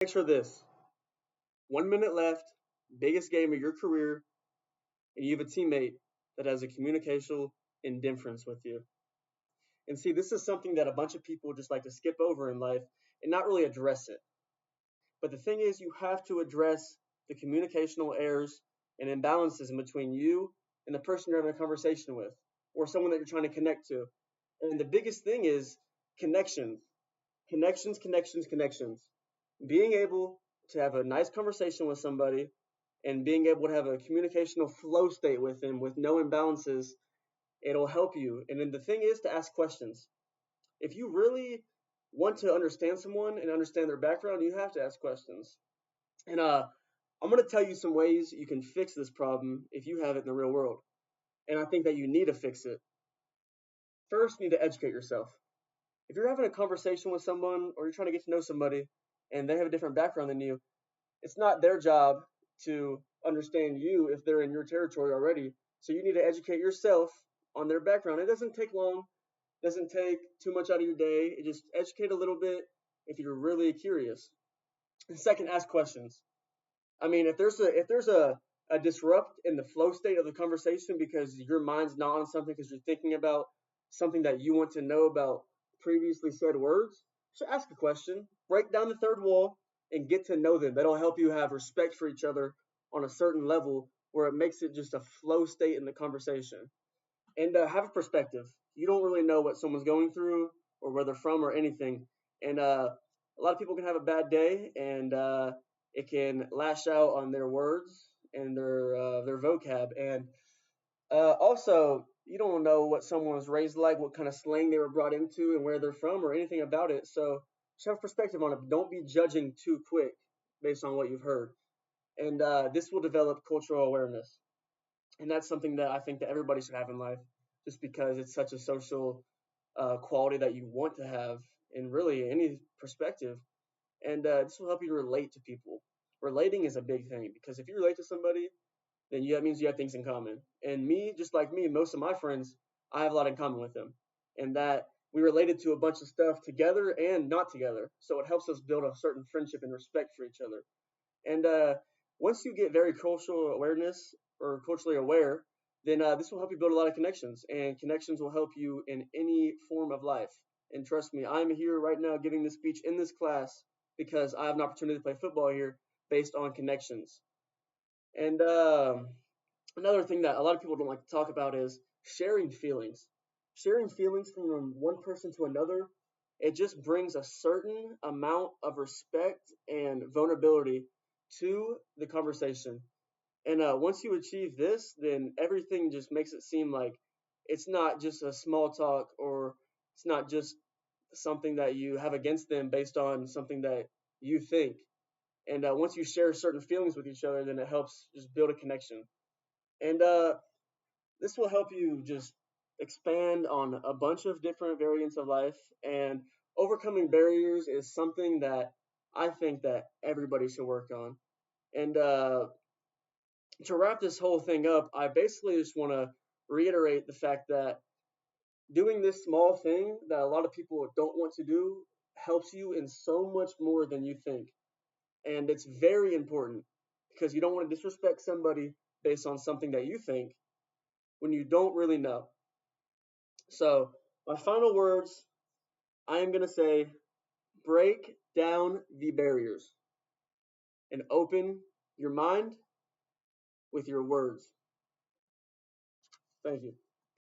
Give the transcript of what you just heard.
Picture this: 1 minute left, biggest game of your career, and you have a teammate that has a communicational indifference with you. And see, this is something that a bunch of people just like to skip over in life and not really address it. But the thing is, you have to address the communicational errors and imbalances in between you and the person you're having a conversation with, or someone that you're trying to connect to. And the biggest thing is connections, connections. Being able to have a nice conversation with somebody and being able to have a communicational flow state with them with no imbalances, it'll help you. And then the thing is to ask questions. If you really want to understand someone and understand their background, you have to ask questions. And I'm going to tell you some ways you can fix this problem if you have it in the real world. And I think that you need to fix it. First, you need to educate yourself. If you're having a conversation with someone or you're trying to get to know somebody and they have a different background than you, it's not their job to understand you if they're in your territory already. So you need to educate yourself on their background. It doesn't take long, doesn't take too much out of your day. It just educate a little bit if you're really curious. And second, ask questions. I mean, if there's a disrupt in the flow state of the conversation because your mind's not on something because you're thinking about something that you want to know about previously said words, so ask a question, break down the third wall, and get to know them. That'll help you have respect for each other on a certain level where it makes it just a flow state in the conversation. And have a perspective. You don't really know what someone's going through or where they're from or anything. And a lot of people can have a bad day, and it can lash out on their words and their vocab. And also, you don't know what someone was raised like, what kind of slang they were brought into, and where they're from, or anything about it. So just have a perspective on it. Don't be judging too quick based on what you've heard. And this will develop cultural awareness, and that's something that I think that everybody should have in life, just because it's such a social quality that you want to have in really any perspective. And this will help you relate to people. Relating is a big thing because if you relate to somebody, then that means you have things in common. And me, just like me, most of my friends, I have a lot in common with them, and that we related to a bunch of stuff together and not together. So it helps us build a certain friendship and respect for each other. And once you get very cultural awareness or culturally aware, then this will help you build a lot of connections, and connections will help you in any form of life. And trust me, I'm here right now giving this speech in this class because I have an opportunity to play football here based on connections. And another thing that a lot of people don't like to talk about is sharing feelings. Sharing feelings from one person to another, it just brings a certain amount of respect and vulnerability to the conversation. And once you achieve this, then everything just makes it seem like it's not just a small talk, or it's not just something that you have against them based on something that you think. And once you share certain feelings with each other, then it helps just build a connection. And this will help you just expand on a bunch of different variants of life. And overcoming barriers is something that I think that everybody should work on. And to wrap this whole thing up, I basically just want to reiterate the fact that doing this small thing that a lot of people don't want to do helps you in so much more than you think. And it's very important because you don't want to disrespect somebody based on something that you think when you don't really know. So, my final words, I am going to say break down the barriers and open your mind with your words. Thank you.